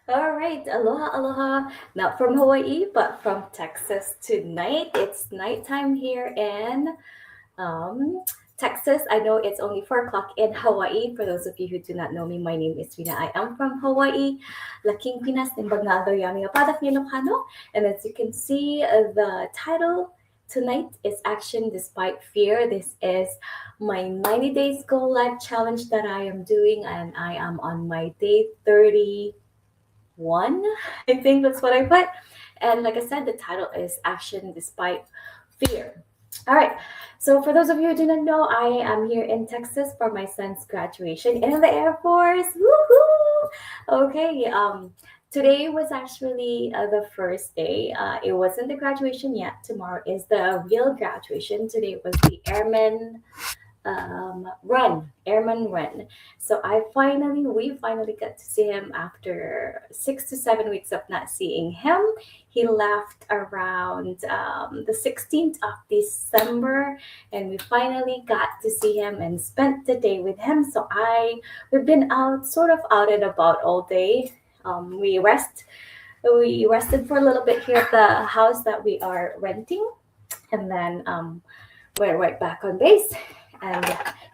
All right, aloha, aloha. Not from Hawaii, but from Texas tonight. It's nighttime here in um, Texas. I know it's only 4 o'clock in Hawaii. For those of you who do not know me, my name is Rina. I am from Hawaii. Laking Pinas, Nimbag na Yami Padak Ilocano. And as you can see, the title tonight is Action Despite Fear. This is my 90 Days Go Live challenge that I am doing, and I am on my day 31. I think that's what I put. And like I said, the title is Action Despite Fear. All right. So for those of you who do not know, I am here in Texas for my son's graduation in the Air Force. Woohoo! Okay. Today was actually the first day. It wasn't the graduation yet. Tomorrow is the real graduation. Today was the airman run. So we finally got to see him after 6 to 7 weeks of not seeing him. He left around the 16th of December, and we finally got to see him and spent the day with him. We've been sort of out and about all day. We rested for a little bit here at the house that we are renting, and then we're right back on base, and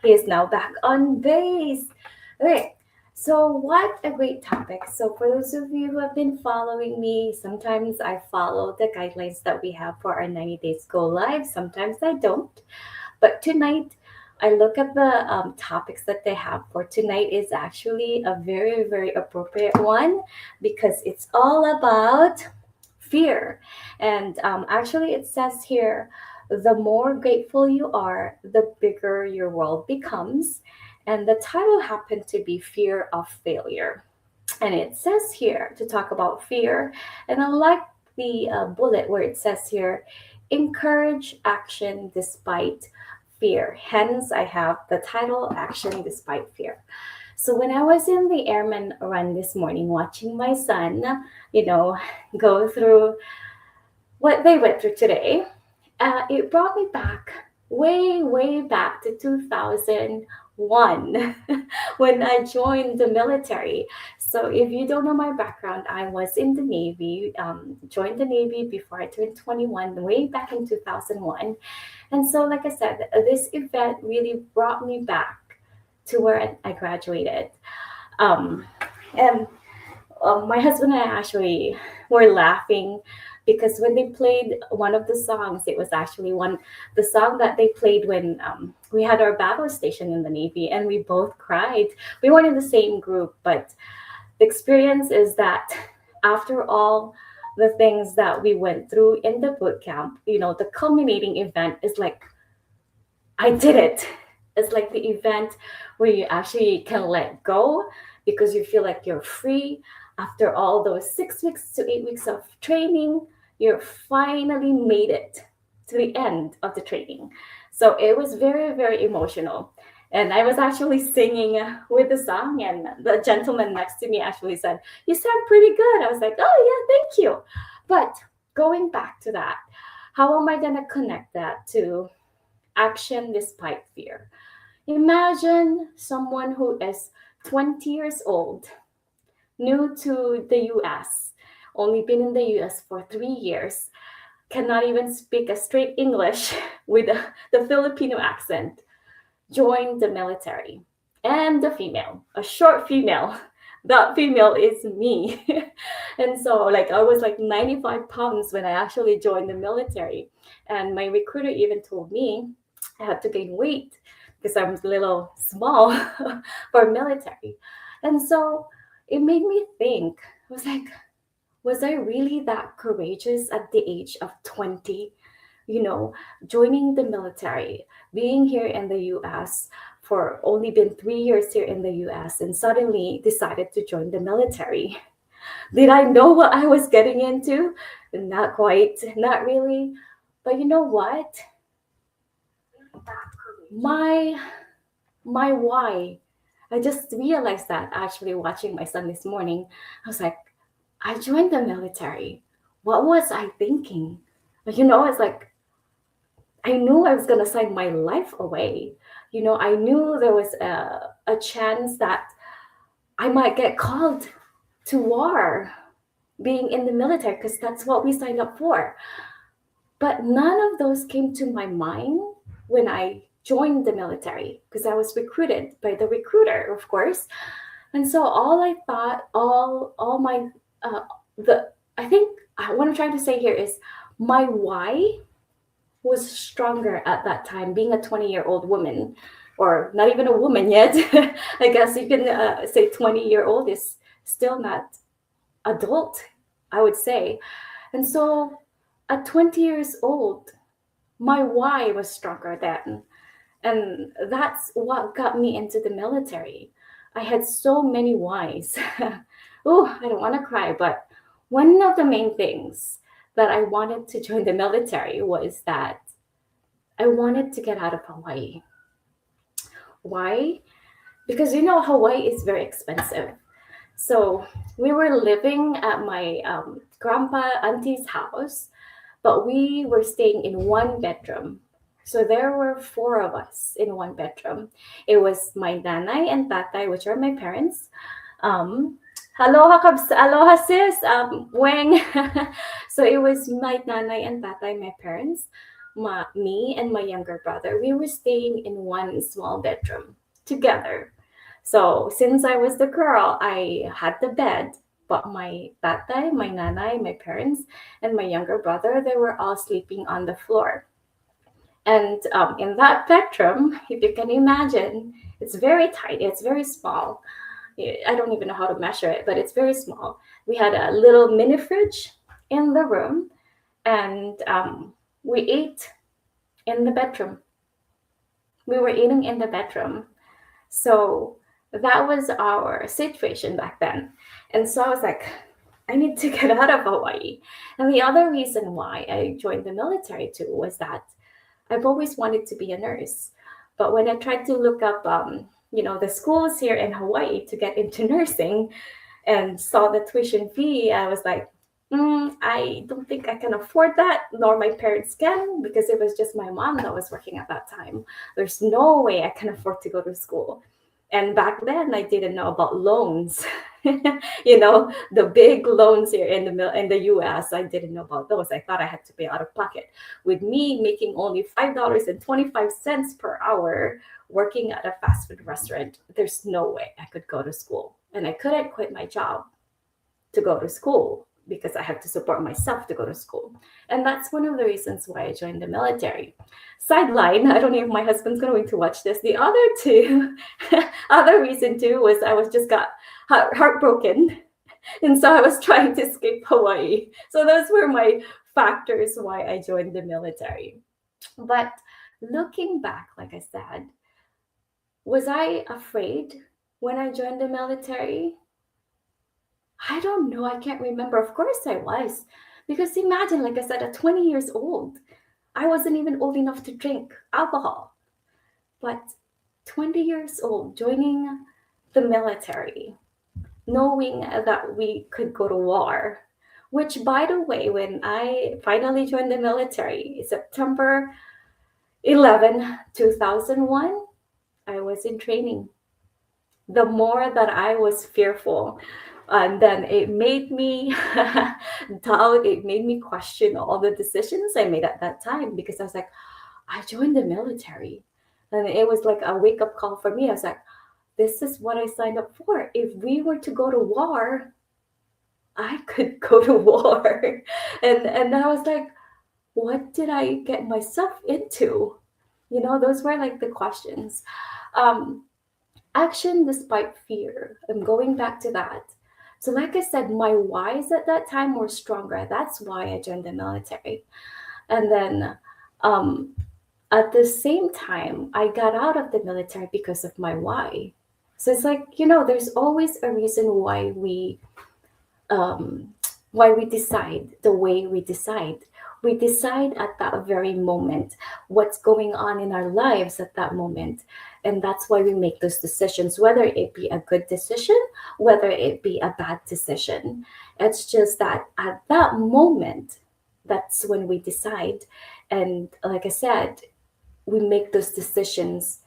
he is now back on base. Okay, so what a great topic. So for those of you who have been following me, sometimes I follow the guidelines that we have for our 90 days go live, sometimes I don't. But tonight, I look at the topics that they have for tonight is actually a very, very appropriate one because it's all about fear. And actually, it says here, the more grateful you are, the bigger your world becomes. And the title happened to be Fear of Failure. And it says here to talk about fear. And I like the bullet where it says here, encourage action despite fear. Hence, I have the title Action Despite Fear. So when I was in the airman run this morning, watching my son, you know, go through what they went through today, it brought me back, way, way back to 2001 when I joined the military. So, if you don't know my background, I was in the Navy, joined the Navy before I turned 21, way back in 2001. And so, like I said, this event really brought me back to where I graduated. Um, and my husband and I actually were laughing because when they played one of the songs, it was actually the song that they played when we had our battle station in the Navy, and we both cried. We weren't in the same group, but the experience is that after all the things that we went through in the boot camp, the culminating event is like, I did it. It's like the event where you actually can let go because you feel like you're free after all those 6 weeks to 8 weeks of training. You finally made it to the end of the training. So it was very, very emotional. And I was actually singing with the song, and the gentleman next to me actually said, "You sound pretty good." I was like, "Oh, yeah, thank you." But going back to that, how am I going to connect that to action despite fear? Imagine someone who is 20 years old, new to the US, only been in the US for 3 years, cannot even speak a straight English with the Filipino accent, join the military. And the female, a short female. That female is me. And so, like, I was like 95 pounds when I actually joined the military. And my recruiter even told me I had to gain weight because I'm a little small for military. And so it made me think, I was like, was I really that courageous at the age of 20? You know, joining the military, being here in the US for only been 3 years here in the US, and suddenly decided to join the military. Did I know what I was getting into? Not quite, not really. But you know what? My my why. I just realized that actually watching my son this morning. I was like, I joined the military. What was I thinking? It's like I knew I was gonna sign my life away. I knew there was a chance that I might get called to war, being in the military, because that's what we signed up for. But none of those came to my mind when I joined the military, because I was recruited by the recruiter, of course. And so all I thought, all my the I think what I'm trying to say here is my why was stronger at that time, being a 20-year-old woman, or not even a woman yet. I guess you can say 20-year-old is still not adult, I would say. And so at 20 years old, my why was stronger then. And that's what got me into the military. I had so many whys. Oh, I don't want to cry, but one of the main things that I wanted to join the military was that I wanted to get out of Hawaii. Why? Because Hawaii is very expensive. So we were living at my grandpa auntie's house, but we were staying in one bedroom. So there were four of us in one bedroom. It was my nanay and tatay, which are my parents. Um, aloha sis, Weng. So it was my nanay and tatay, my parents, me and my younger brother. We were staying in one small bedroom together. So since I was the girl, I had the bed, but my tatay, my nanay, my parents, and my younger brother, they were all sleeping on the floor. And in that bedroom, if you can imagine, it's very tiny, it's very small. I don't even know how to measure it, but it's very small. We had a little mini fridge in the room, and we ate in the bedroom. We were eating in the bedroom. So that was our situation back then. And so I was like, I need to get out of Hawaii. And the other reason why I joined the military too was that I've always wanted to be a nurse. But when I tried to look up, the schools here in Hawaii to get into nursing and saw the tuition fee, I was like, I don't think I can afford that, nor my parents can, because it was just my mom that was working at that time. There's no way I can afford to go to school. And back then, I didn't know about loans. The big loans here in the U.S. I didn't know about those. I thought I had to pay out of pocket. With me making only $5.25 per hour, working at a fast food restaurant, there's no way I could go to school, and I couldn't quit my job to go to school because I have to support myself to go to school. And that's one of the reasons why I joined the military. Sideline, I don't know if my husband's going to watch this. The other two, other reason too, was I was just got heartbroken. And so I was trying to escape Hawaii. So those were my factors why I joined the military. But looking back, like I said, was I afraid when I joined the military? I don't know. I can't remember. Of course I was. Because imagine, like I said, at 20 years old, I wasn't even old enough to drink alcohol. But 20 years old, joining the military, knowing that we could go to war, which, by the way, when I finally joined the military, September 11, 2001, I was in training. The more that I was fearful, and then it made me doubt, it made me question all the decisions I made at that time, because I was like, I joined the military. And it was like a wake up call for me. I was like, this is what I signed up for. If we were to go to war, I could go to war. And I was like, what did I get myself into? Those were like the questions. Um, Action despite fear. I'm going back to that. So, like I said, my whys at that time were stronger. That's why I joined the military. And then um, at the same time, I got out of the military because of my why. So it's like, there's always a reason um, why we decide the way we decide. We decide at that very moment what's going on in our lives at that moment. And that's why we make those decisions, whether it be a good decision, whether it be a bad decision. It's just that at that moment, that's when we decide. And like I said, we make those decisions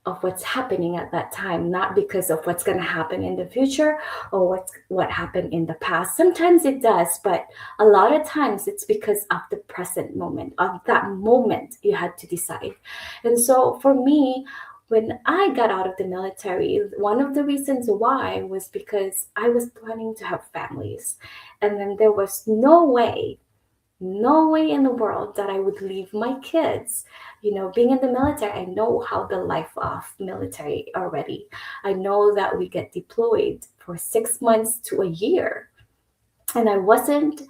of what's happening at that time, not because of what's going to happen in the future or what happened in the past. Sometimes it does, but a lot of times it's because of the present moment, of that moment you had to decide. And so for me, when I got out of the military, one of the reasons why was because I was planning to have families. And then there was no way in the world that I would leave my kids. Being in the military, I know how the life of military already. I know that we get deployed for 6 months to a year. And I wasn't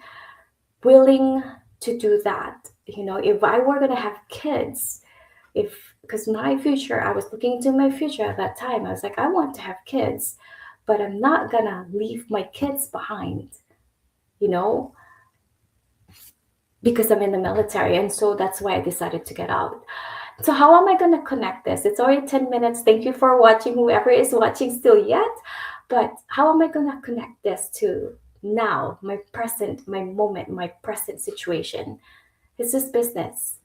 willing to do that. If I were going to have kids, because my future, I was looking into my future at that time. I was like, I want to have kids, but I'm not going to leave my kids behind, you know, because I'm in the military. And so that's why I decided to get out. So, how am I going to connect this? It's already 10 minutes. Thank you for watching, whoever is watching still yet. But how am I going to connect this to now, my present, my moment, my present situation? It's just business.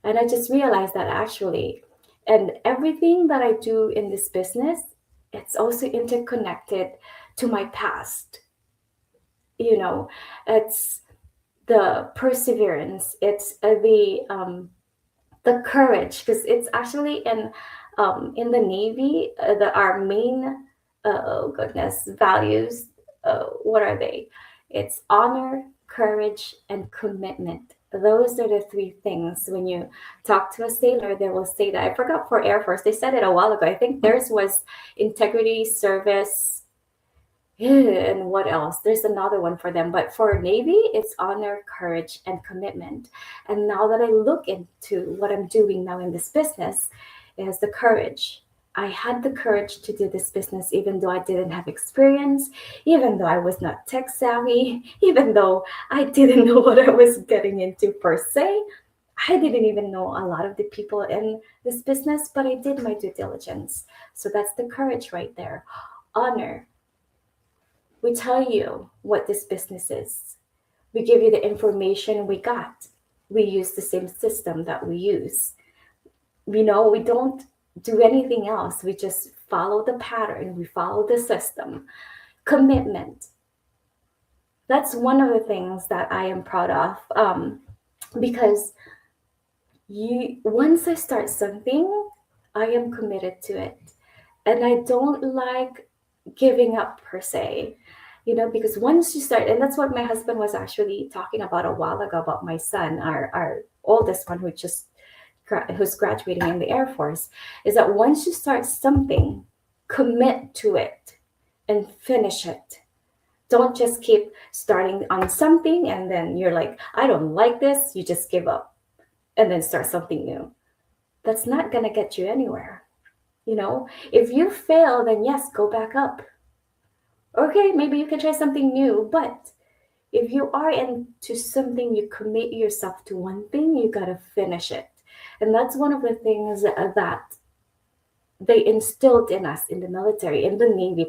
And I just realized that actually, and everything that I do in this business, it's also interconnected to my past. You know, it's the perseverance, it's the courage, because it's actually in the Navy, our main oh goodness values. What are they? It's honor, courage, and commitment. Those are the three things. When you talk to a sailor, they will say that. I forgot for Air Force. They said it a while ago. I think theirs was integrity, service, and what else? There's another one for them. But for Navy, it's honor, courage, and commitment. And now that I look into what I'm doing now in this business, is the courage. I had the courage to do this business even though I didn't have experience, even though I was not tech savvy, even though I didn't know what I was getting into per se. I didn't even know a lot of the people in this business, but I did my due diligence. So that's the courage right there. Honor, we tell you what this business is. We give you the information we got. We use the same system that we use. We don't do anything else. We just follow the pattern, we follow the system. Commitment. That's one of the things that I am proud of, because once I start something, I am committed to it. And I don't like giving up per se, because once you start, and that's what my husband was actually talking about a while ago about my son, our oldest one, who's graduating in the Air Force, is that once you start something, commit to it and finish it. Don't just keep starting on something and then you're like, I don't like this, you just give up and then start something new. That's not going to get you anywhere. If you fail, then yes, go back up. Okay, maybe you can try something new, but if you are into something, you commit yourself to one thing, you got to finish it. And that's one of the things that they instilled in us in the military, in the Navy,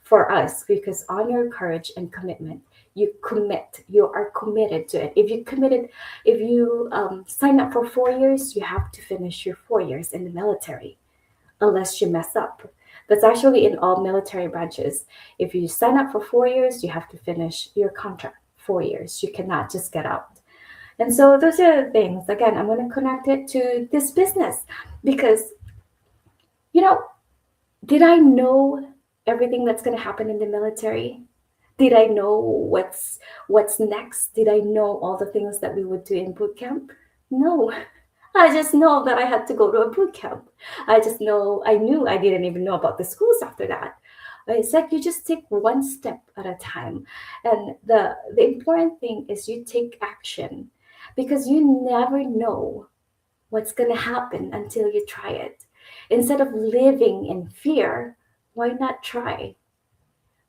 for us, because honor, courage, and commitment. You are committed to it. If you sign up for 4 years, you have to finish your 4 years in the military, unless you mess up. That's actually in all military branches. If you sign up for 4 years, you have to finish your contract 4 years. You cannot just get out. And so those are the things. Again, I'm going to connect it to this business because, did I know everything that's going to happen in the military? Did I know what's next? Did I know all the things that we would do in boot camp? No. I just know that I had to go to a boot camp. I didn't even know about the schools after that. It's like you just take one step at a time. And the important thing is you take action because you never know what's going to happen until you try it. Instead of living in fear, why not try?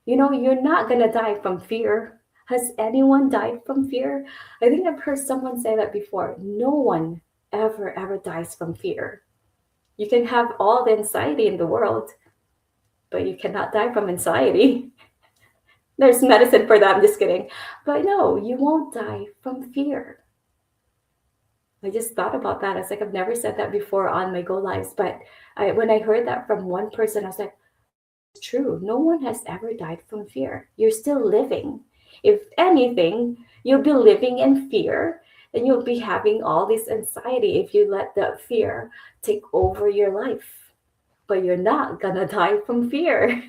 You're not going to die from fear. Has anyone died from fear? I think I've heard someone say that before. No one ever dies from fear. You can have all the anxiety in the world, but you cannot die from anxiety. There's medicine for that. I'm just kidding. But no, you won't die from fear. I just thought about that. I was like, I've never said that before on my Go Lives, but when I heard that from one person, I was like, it's true. No one has ever died from fear. You're still living. If anything, you'll be living in fear and you'll be having all this anxiety if you let that fear take over your life. But you're not gonna die from fear.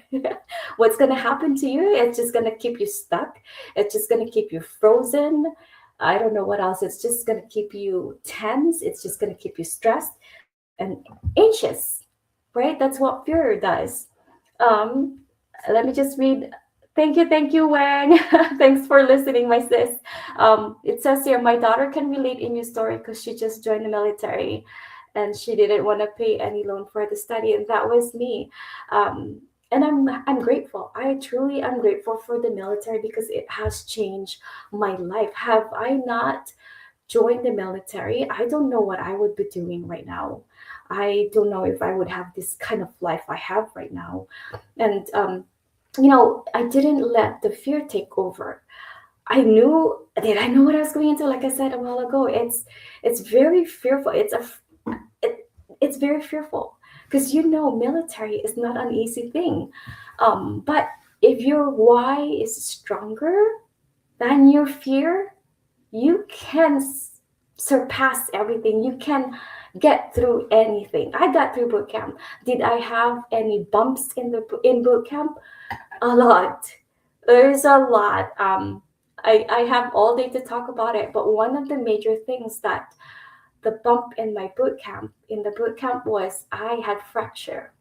What's gonna happen to you? It's just gonna keep you stuck. It's just gonna keep you frozen. I don't know what else. It's just gonna keep you tense. It's just gonna keep you stressed and anxious, right? That's what fear does. Um, Let me just read. Thank you, Wang. Thanks for listening, my sis. It says here, my daughter can relate in your story because she just joined the military and she didn't want to pay any loan for the study, and that was me. And I'm grateful. I truly am grateful for the military because it has changed my life. Have I not joined the military, I don't know what I would be doing right now. I don't know if I would have this kind of life I have right now. And, I didn't let the fear take over. Did I know what I was going into? Like I said a while ago, it's very fearful. It's very fearful because military is not an easy thing. But if your why is stronger than your fear, you can surpass everything. You can get through anything. I got through boot camp. Did I have any bumps in boot camp? A lot. There's a lot. I have all day to talk about it, but one of the major things that the bump in the boot camp was I had fracture.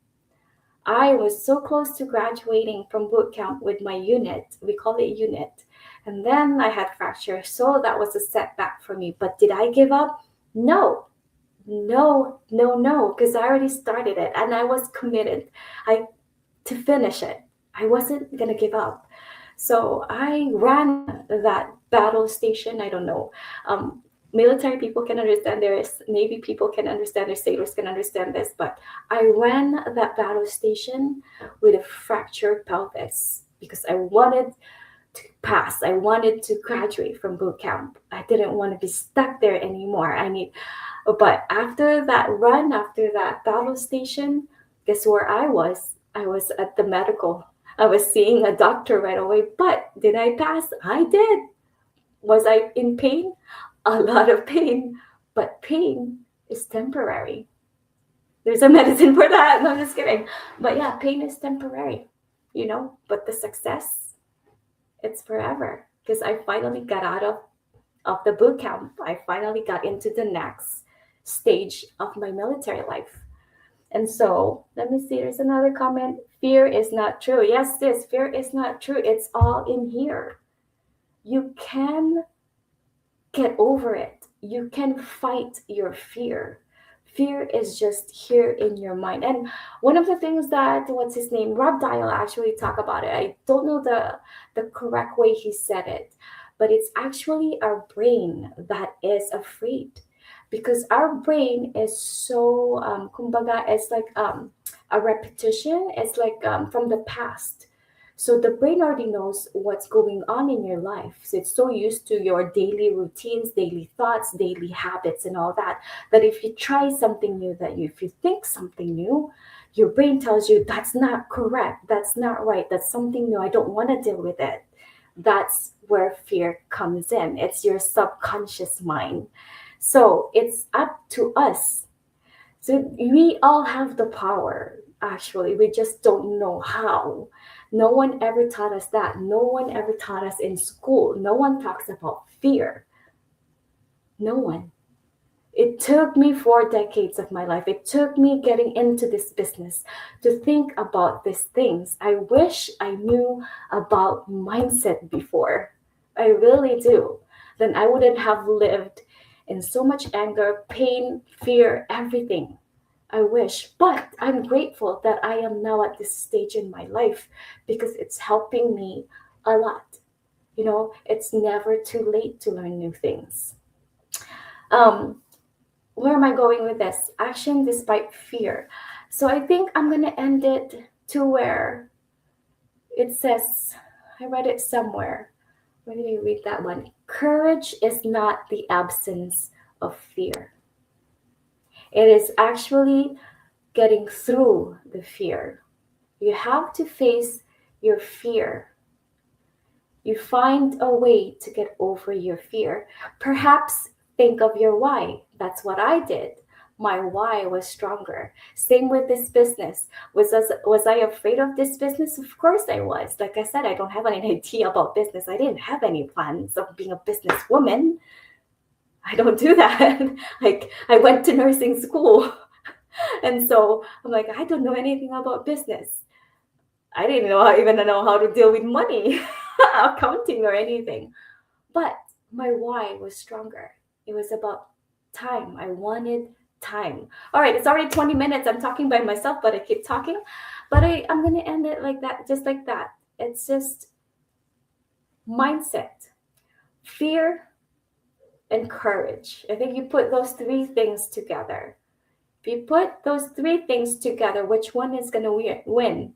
I was so close to graduating from boot camp with my unit. We call it unit. And then I had fracture. So that was a setback for me. But did I give up? No. No, no, no, because I already started it and I was committed I to finish it. I wasn't gonna give up. So I ran that battle station. I don't know. Military people can understand this, Navy people can understand this, sailors can understand this, but I ran that battle station with a fractured pelvis because I wanted to pass. I wanted to graduate from boot camp. I didn't want to be stuck there anymore. But after that run, after that battle station, guess where I was? I was at the medical. I was seeing a doctor right away. But did I pass? I did. Was I in pain? A lot of pain. But pain is temporary. There's a medicine for that. No, I'm just kidding. But yeah, pain is temporary. But the success, it's forever. Because I finally got out of the boot camp. I finally got into the next stage of my military life. And so, let me see, there's another comment. Fear is not true. Yes, this fear is not true. It's all in here. You can get over it. You can fight your fear. Fear is just here in your mind. And one of the things that what's his name, Rob Dial actually talk about it. I don't know the correct way he said it, but it's actually our brain that is afraid because our brain is so kumbaga, it's like a repetition. It's like from the past. So the brain already knows what's going on in your life. So it's so used to your daily routines, daily thoughts, daily habits, and all that. That if you try something new, if you think something new, your brain tells you that's not correct, that's not right, that's something new. I don't want to deal with it. That's where fear comes in. It's your subconscious mind. So it's up to us. So we all have the power. Actually, we just don't know how. No one ever taught us that. No one ever taught us in school. No one talks about fear. No one. It took me 4 decades of my life. It took me getting into this business to think about these things. I wish I knew about mindset before. I really do. Then I wouldn't have lived in so much anger, pain, fear, everything. I wish, but I'm grateful that I am now at this stage in my life because it's helping me a lot. It's never too late to learn new things. Um, where am I going with this? Action despite fear. So I think I'm going to end it to where it says, I read it somewhere. Where did I read that one? Courage is not the absence of fear. It is actually getting through the fear. You have to face your fear. You find a way to get over your fear. Perhaps think of your why. That's what I did. My why was stronger. Same with this business. Was I afraid of this business? Of course I was. Like I said, I don't have any idea about business. I didn't have any plans of being a businesswoman. I don't do that. Like I went to nursing school. And so I'm like, I don't know anything about business. I didn't even know how to deal with money, accounting, or anything. But my why was stronger. It was about time. I wanted time. All right, it's already 20 minutes. I'm talking by myself, but I keep talking. But I'm going to end it like that, just like that. It's just mindset, fear, and courage. I think you put those three things together. If you put those three things together, which one is going to win?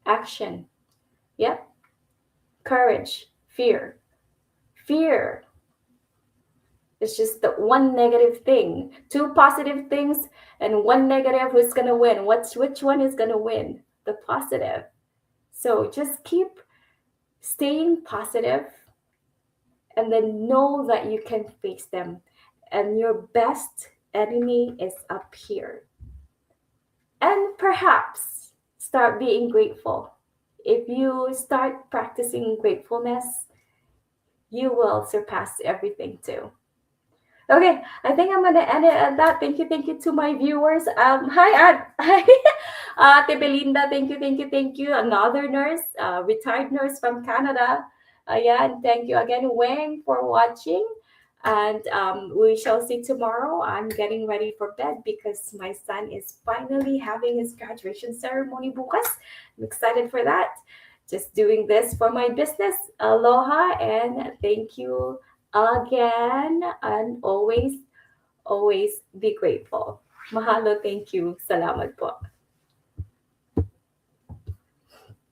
Action. Yep. Courage. Fear. Fear is just the one negative thing. Two positive things and one negative. Who's going to win? Which one is going to win? The positive. So just keep staying positive and then know that you can face them. And your best enemy is up here. And perhaps start being grateful. If you start practicing gratefulness, you will surpass everything too. Okay, I think I'm gonna end it at that. Thank you to my viewers. Hi, hi, Ate Belinda. Thank you. Another nurse, retired nurse from Canada. Yeah, and thank you again, Wang, for watching. And we shall see tomorrow. I'm getting ready for bed because my son is finally having his graduation ceremony bukas. I'm excited for that. Just doing this for my business. Aloha and thank you again. And always be grateful. Mahalo, thank you. Salamat po.